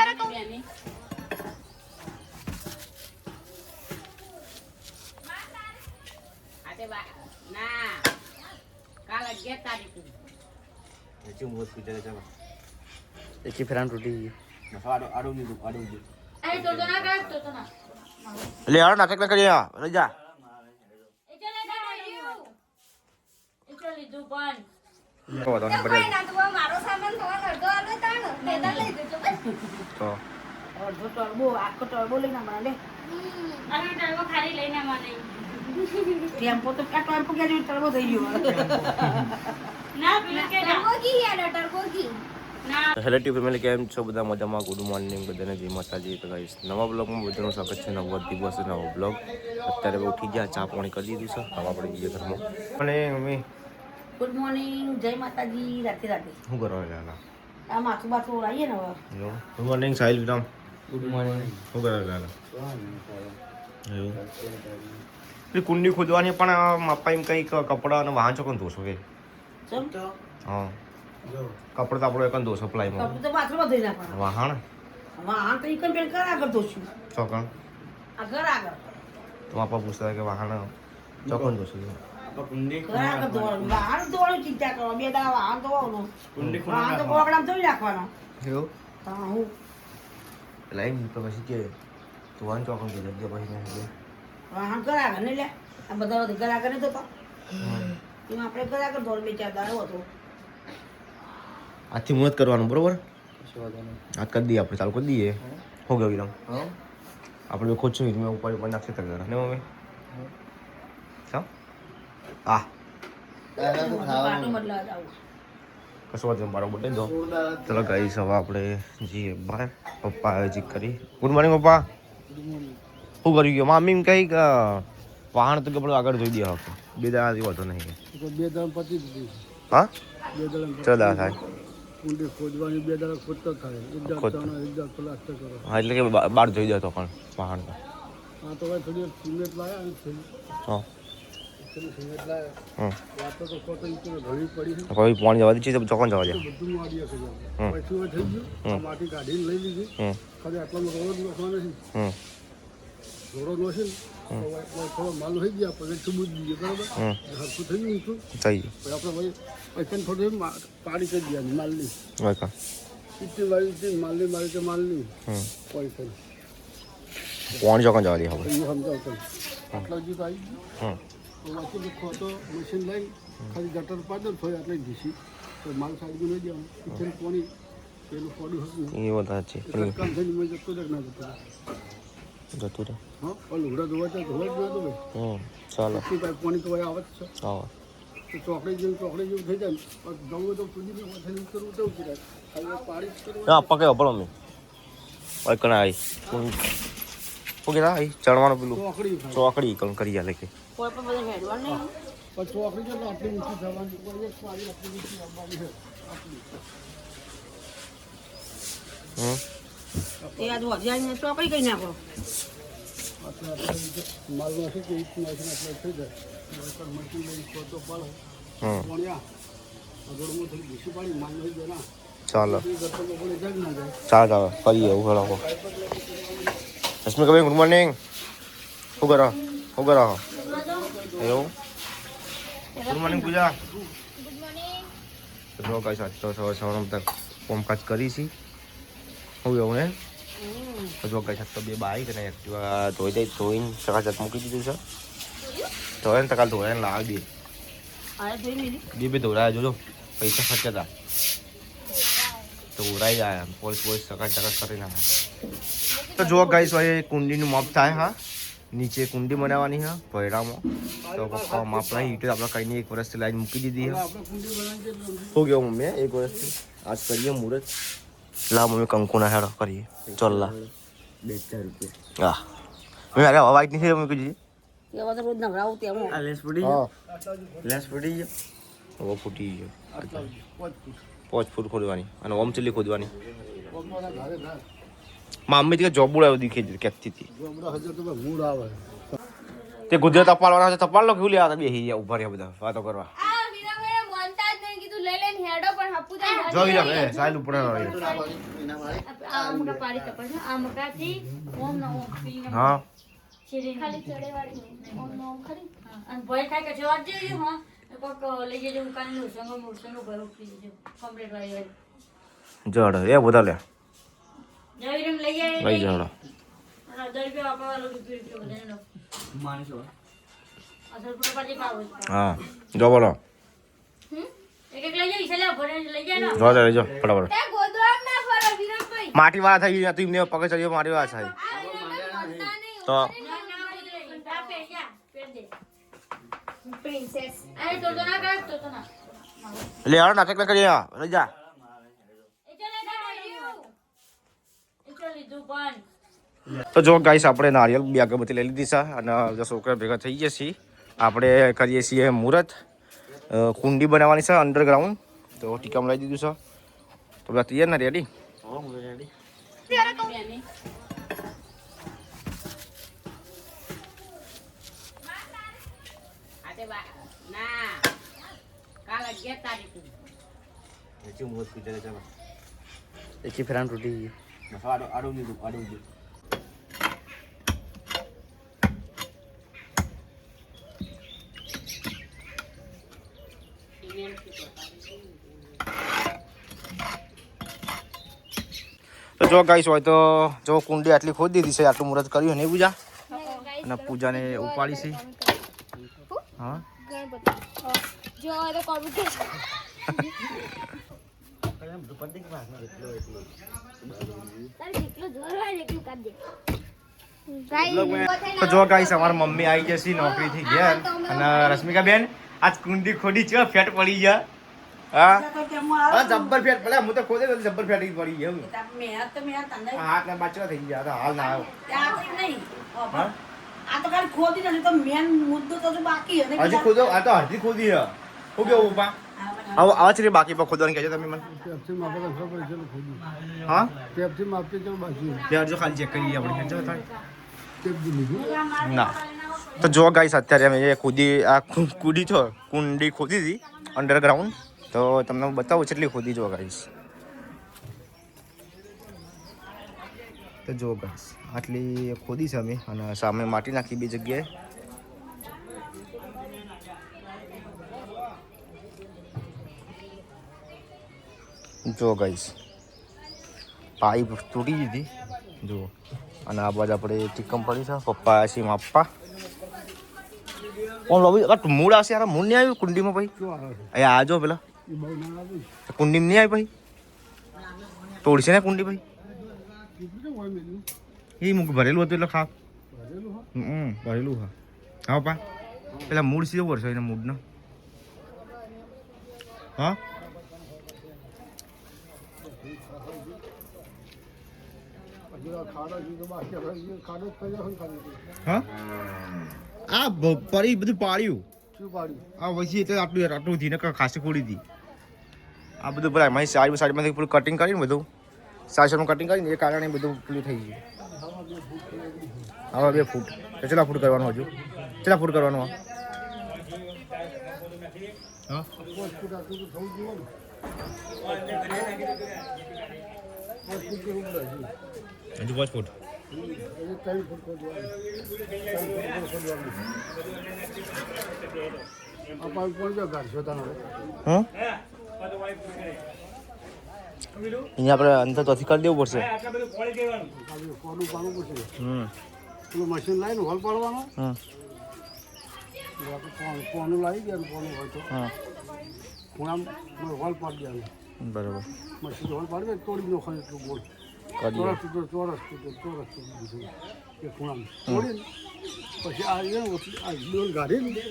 કરે કહું ના કાલ 11 તારીખ એચી મોત કુજે ચાલો એચી ફેરાન તૂટી ગઈ આડું દીધું એ તો ના કર તો ના લે આવ નાટક ના કરી આ લઈ જા એ ચલે ના યુ એ ચલી દુ પણ તો તો કોઈ ના તો મારો સામાન તો અડધો આલો તાણ મેદા લઈ દેજો બસ તો અડધો ટર્બો આખો ટર્બો લઈને મને લે અને ટર્બો ખાલી લઈને મને ટેમ્પો તો આ ટેમ્પો કે ટર્બો થઈ ગયો ના પેલું કે ટર્બો કી યાર ટર્બો કી ના હેલો ટી ફેમિલી કેમ છો બધા મજામાં ગુડ મોર્નિંગ બધાને જય માતાજી તો ગાઈસ નવા બ્લોગમાં બધાનું સ્વાગત છે નવો દિવસ નવો બ્લોગ અત્યારે ઉઠી ગયા ચા પાણી કરી દીધું છે આવા પડી જઈએ ઘરમાં અને મમ્મી ગુડ મોર્નિંગ જય માતાજી રાતે રાતે શું કરવા લાલા આ માથું બાથું આવીએ ને હવે ગુડ મોર્નિંગ સાહિલ વિરામ ગુડ મોર્નિંગ શું કરવા લાલા એવું કુંડી ખોદવાની પણ માપા એમ કંઈક કપડાં અને વાહન ચોકન ધોશો કે ચમ હા કપડો તો આપણો એક ધોશો પ્લાયમાં કપડું તો બાથરૂમમાં ધોઈ નાખવાનું વાહણ વાહણ તો ઈકન પેન કર આગળ ધોશું ચોકન આ ઘર આગળ તો માપા પૂછતા કે વાહણ ચોકન ધોશો ઘર આગળ ધોવાનું વાહણ ધોવાનું ચિંતા કરો બે દાડા વાહણ ધોવાનું વાહણ તો કોકડામાં ધોઈ નાખવાનો એવું હા હું પેલા એમ તો પછી કે તું વાહન ચોકન ધોઈ દે પછી મેં વાહણ ઘર આગળ નહીં લે આ બધા ઘર આગળ નહીં ધોતા એમાં આપણે ઘર આગળ ધોવાનું બે ચાર દાડો હતો આજથી મુહૂર્ત કરવાનું બરોબર આજ કરી દઈએ આપણે ચાલુ કરી દઈએ હો ગયો વિરામ આપણે ખોદ છું મેં ઉપર ઉપર નાખશે તક ને મમ્મી ચાલ આ પાટું બદલાવા જાવું કશું વાત નહીં, મારો બર્થડે દો ચલો ગઈ સવા આપણે જઈએ બહાર પપ્પા હજી કરી ગુડ મોર્નિંગ પપ્પા શું કરી ગયો મમ્મી કંઈક વાહન તો કે પેલું આગળ જોઈ દે હક બે દાડાથી વધુ નહીં બે દાડા પતી દીધી હા બે દાડા ચલો દાડા થાય કુંડી ખોદવાની બે દાડા ખોદતા થાય એક દાડા એક દાડા પ્લાસ્ટર કરો હા એટલે કે બહાર જોઈ દે તો પણ વાહન તો આ તો ભાઈ થોડી સિમેન્ટ લાયા અને હા થોડી સિમેન્ટ લાયા હમ વાતો તો ખોટો ઈચ્છો ઘણી પડી છે કોઈ પાણી જવા દીધી ચોકન જવા દે બધું મારી હશે પછી હવે થઈ ગયું આ માટી કાઢીને લઈ લીધી હમ ખાલી આટલામાં રોડ નોખવાનો છે હમ રોડ નોખે ને તો થોડો માલ થઈ ગયા પછી ચૂબૂજ દીધું બરાબર હમ હરખું થઈ ગયું ઈઠું થઈ ગયું પછી આપણે ભાઈ પૈસાને થોડું પાડી કરી દે માલની ઓકે ઇટલી વાળી માલની માલની હમ પૈસા પાણી ચોકન જવા દે હવે એવું સમજાવતો આટલા હજુ તો આવી હમ ગયું વાંચી લખો તો મશીન લઈ ખાલી ગટર પાડો થોડી આટલે ઘીસી તો માલ સાઈડ નહીં દેવાનું કિચન પાણી પેલું પડ્યું હતું એ બધા છે પણ કામ થઈને મેં જતો જ ના જતો જતું રહે હા લુગડા ધોવા તો ધોવા જ નતો ભાઈ હમ ચાલો પાણી તો ભાઈ આવે જ છે આવો તો ચોકડી જેવું થઈ જાય ને જવું તો સુધી બી વથેલી કરવું તો ઉતરે ખાલી પાણી જ કરવું ના પકે અપડ મમ્મી ઓય કણા આવી શું કહેતા આવી ચણવાનું પેલું ચોકડી થાય ચોકડી કણ કરી આલે કે કોઈ પણ બધા હેડવાનું નહીં પણ ચોકડી તો આટલી ઊંચી થવાની કોઈ એક પાણી આટલી ઊંચી આવવાની છે આટલી હમ એ આજ વજાઈને ચોકડી કઈ નાખો આટલા માલ નો છે કે એક મશીન આટલા થઈ જાય મશીન લઈ ખોતો પડે હમ પોણ્યા અગડમાં થોડી ઘીસી પાડી માલ થઈ જાય ના ચાલો એ ગટર લોકોને જગ ના જાય ચાલો ચાલો કરીએ એવું કરો રશ્મિ કભાઈ ગુડ મોર્નિંગ શું કરો એવું ગુડ મોર્નિંગ પૂજા ગુડ મોર્નિંગ જો કઈ સાચ તો સવારમાં બધા કોમકાજ કરી છે હું એવું ને જો કઈ સાચ તો બે બાઈક અને એક્ટિવા ધોઈને ચકાચક મૂકી દીધું છે ધોઈને તો કાલ ધોઈને લાવી દે આ જોઈ લીધી બે ધોરાયા જોજો પૈસા ખર્ચા હતા તો ઉરાઈ જાય પોલીસ ચકાચક કરી નાખે તો જો ગાઈસ ભાઈ કુંડીનું માપ થાય હા નીચે કુંડી બનાવવાની હા ભયડામાં તો પપ્પા માપ લાવી ઈટે આપણે કઈ એક વર્ષથી લાઈન મૂકી દીધી હા આપણે કુંડી બનાવી દે હો ગયો મમ્મી એક વર્ષથી આજ કરીએ મુહૂર્ત લા મમ્મી કંકુના હેડો કરીએ ચોલ્લા 2,000 રૂપિયા હા મેં અરે અવાજ નથી મૂકી દીધી એવા તો રોજ નવરાવું તેમાં આ લેસ ફૂટી ગયો હવે ફૂટી ગયો 5 ફૂટ ખોદવાની અને ઓમ ચલ્લી ખોદવાની મમ્મી કે જોબ ઉડાવી દીધી કેતી હતી આપણા હજાર તો મૂડ આવે તે ગુજરાત તપાલવાના છે તપાલ લો કેવું લેવા બેહી ગયા ઉભા રહ્યા બધા વાતો કરવા આ વિરામણે મોનતા જ નહીં કીધું લઈ લેન હેડો પણ હપુ દે જોઈ લો એ સાઈલ ઉપર રહી આમકા પાડી કપડ છે આમકાથી ઓમ નો ઓમ પીને હા ખાલી ચડેવાળી ઓમ નો ઓમ ખરી અને ભય ખાય કે જવા દેજો હા કોક લઈ જજો કાન નું સંગ ભરો પી જજો કમ્પ્લીટ વાળી જડ એ બધા લે જવીરમ લઈ જાય લઈ જડ 10 રૂપિયા વાપરવા રૂપિયા બધાનો માણસો અસર પર પાછી પાવ હા જો બોલો એક લઈ જાય છેલે ભરે લઈ જાય ને જો લઈ જો ફટાફટ એ ગોદરામ ના ફરો વિરમભાઈ માટી વાળા થઈ ગયા તું એમને પગે ચડ્યો માટી વાળા થાય તો પ્રિન્સેસ અરે તો ના કર તો ના લે આવો નાટક કરી લઈ જા તો જો ગાઈસ આપણે નારિયેલ બે અગરબત્તી લઈ લીધી છે અને જો છોકરા ભેગા થઈ ગયા છીએ આપણે કરીએ છીએ મુહૂર્ત કુંડી બનાવવાની છે અંડરગ્રાઉન્ડ તો ટીકામ લઈ દીધું છે તો બધા તૈયાર ને રેડી વેચી મોત કુચારે ચાલો એકી ફેરાન તૂટી ગઈ બસ આડું દીધું તો જો ગાઈસ હોય તો જો કુંડી આટલી ખોદી દીધી છે આટલું મુહૂર્ત કર્યું નહીં પૂજા અને પૂજાને ઉપાડી છે હા જો તો કોમ્પિટિશન તો જો ગાઈસ અમારા મમ્મી આવી જશે નોકરીથી ઘેર અને રશ્મિકા બેન આજ કુંડી ખોડી છે ફેટ પડી ગયા હા જબ્બર ફેટ પડે હું તો ખોદે જબ્બર ફેટ પડી ગયા હાથ ના બાચવા થઈ ગયા હતા હાલ ના આવ્યો આ તો ખાલી ખોદી નથી તો મેન મુદ્દો તો બાકી છે હજી ખોદો આ તો અડધી ખોદી છે શું કેવું પપ્પા આવા છે બાકી પર ખોદવાની કહેજો તમે મને ટેપથી માપે તો ખબર પડે ચલો ખોદી હા ટેપથી માપે ચલો બાકી યાર જો ખાલી ચેક કરી આપણે જો થાય ટેપ દી લીધું ના તો જો ગાઈસ અત્યારે અમે એ ખોદી આ કુંડી છો કુંડી ખોદી હતી અંડરગ્રાઉન્ડ તો તમને બતાવું કેટલી ખોદી જો ગાઈસ તો જો ગાઈસ આટલી ખોદી છે અમે અને સામે માટી નાખી બે જગ્યાએ જો ગાઈસ પાઇપ તૂટી દીધી જો અને આ બાજુ આપણે ટીકમ પડી છે પપ્પા છે માપા ઓમ લોબી મૂળ આવશે યાર મૂળ નહીં આવ્યું કુંડીમાં ભાઈ શું આવે છે અહીંયા આજો પેલા એ બહુ ના આવે કુંડીમાં નહીં આવી ભાઈ તોડશે ને કુંડી ભાઈ કેટલું હોય મેલું એ મૂક ભરેલું હતું એટલે ખા ભરેલું હા ભરેલું હા હા પા પેલા મૂળ સીધો વર્ષો એના મૂળનો હા ખાડો જીતો બાકી ખાડો જ થઈ જાય ખાલી હા આ પરી બધું પાડ્યું શું પાડ્યું આ વચ્ચે એટલે આટલું થી ને ખાસી ખોડી હતી આ બધું પેલા મારી સાઈડમાંથી પૂરું કટિંગ કરીને બધું સાઈડમાં કટિંગ કરીને એ કારણે બધું પેલું થઈ ગયું હવે 2 ફૂટ કેટલા ફૂટ કરવાનું હજુ કેટલા ફૂટ કરવાનું હા 5 ફૂટ આટલું તો થવું જોઈએ ને 5 ફૂટ કરવું પડે હજુ 5 ફૂટ 3 ફૂટ ખોદવાનું 3 ફૂટ ખોદવાનું આ પાઇપ કોણ જો ઘર શોધાનો હા અહીંયા આપણે અંતર તોથી કરી દેવું પડશે કોનું પાડવું પડશે પેલું મશીન લાવીને હોલ પાડવાનો કોનું લાવી ગયા કોનું હોય તો ખૂણામાં હોલ પાડી દેવાનું બરાબર મશીન હોલ પાડી તોડી નાખવાનું એટલું બોલ ચોરસ તૂટો એ ખૂણામાં તોડીને પછી આ ડોલ કાઢીને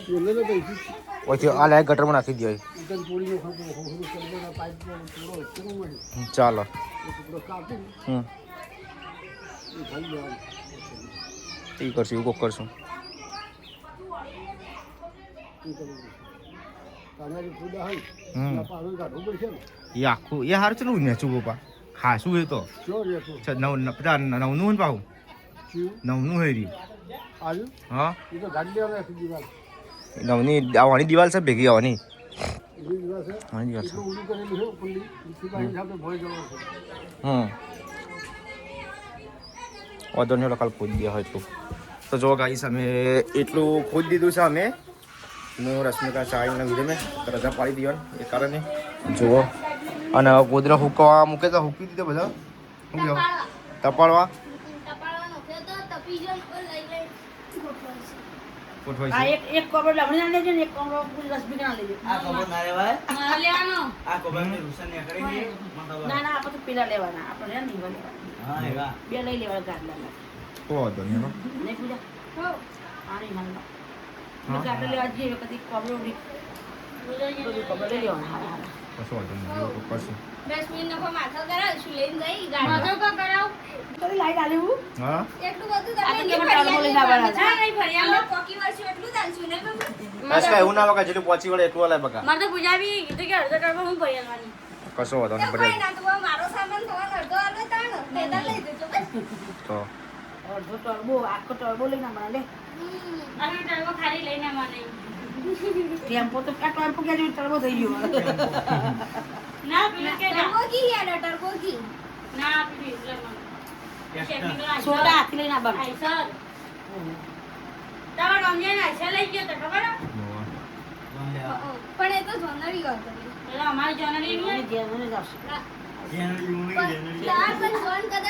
ડોલે તો ઓછી આ લાયક ગટરમાં નાખી દે તોડી નાખવાનું પાઇપ ટુકડો ચાલો ટુકડો કાપીને એ ખાઈ દેવાનું એ કરશું એવું કોક કરશું તમારી પૂજા હોય પાડું કાઢવું પડશે ને એ આખું એ હારું ચલું નેચું પપ્પા ખાસું એ તો શું રહેતું નવનું હોય ને પાહું શું નવનું હોય રહ્યું આવ્યું હા એ તો ગાડી દેવા દિવાલ નવની આવવાની દિવાલ છે ભેગી આવવાની વીસ દિવસે હાજી વાત એટલું ઊંડું કરેલું છે કુંડી સિપાહી હિસાબે ભોય જવા છે વાંધો નહીં કાલ ખોદી દે હોય એટલું તો જો ગાઈસ અમે એટલું ખોદી દીધું છે અમે હું રશ્મિકા ચાવીને વિડીયો મેં રજા પાડી દીધો એ કારણે જુઓ અને ગોદરા હુકવા મૂકે તો હુકી દીધો બધા શું કહો તપાડવા ગોઠવાય આ છે એક કબર લમણી ના લેજો ને એક કબર રસબી ના લેજો આ ખબર ના લેવાય મારે લેવાનો આ ખબર ને રૂસન ને કરી છે ના ના આપણે તો પેલા લેવાના આપણે ને નહીં લેવાના હા એવા બે લઈ લેવાના ગાડલા તો વાંધો નહીં એનો નહીં પૂજા પાણી મારવા હા. ગાડલા લેવા જઈએ કદી કબર ઉડી બધી કબર લઈ લેવાના હા હા કશું વાંધો નહીં એવું તો કશું માથો કા કરાવ તો લાઈટ આલે હું હા આ તો કેમ ટાળો લઈને આવવાના છે બસ કાંઈ એવું ના બકા જેટલું પહોંચી વળે એટલું હલાય બકા મારે તો પૂજાવી કીધું કે અડધો કરવા હું ભરવાની કશો વાંધો નહીં બધા તો અડધો ટર્બો આખો ટર્બો લઈને આવવાના લે અને ટર્બો ખાલી લઈને આવવાની ટેમ્પો તો આ ટેમ્પો કે ટર્બો થઈ ગયો ના પેલું કે ના પેલું છોટા હાથી લઈને આવવાના આઈસર તમારો રમજાન આઈસર લઈ ગયો તો ખબર હે? પણ એ તો જોનારી વાત એટલે અમારી જનરી મને જેને જ આવશે પણ જોન કદાચ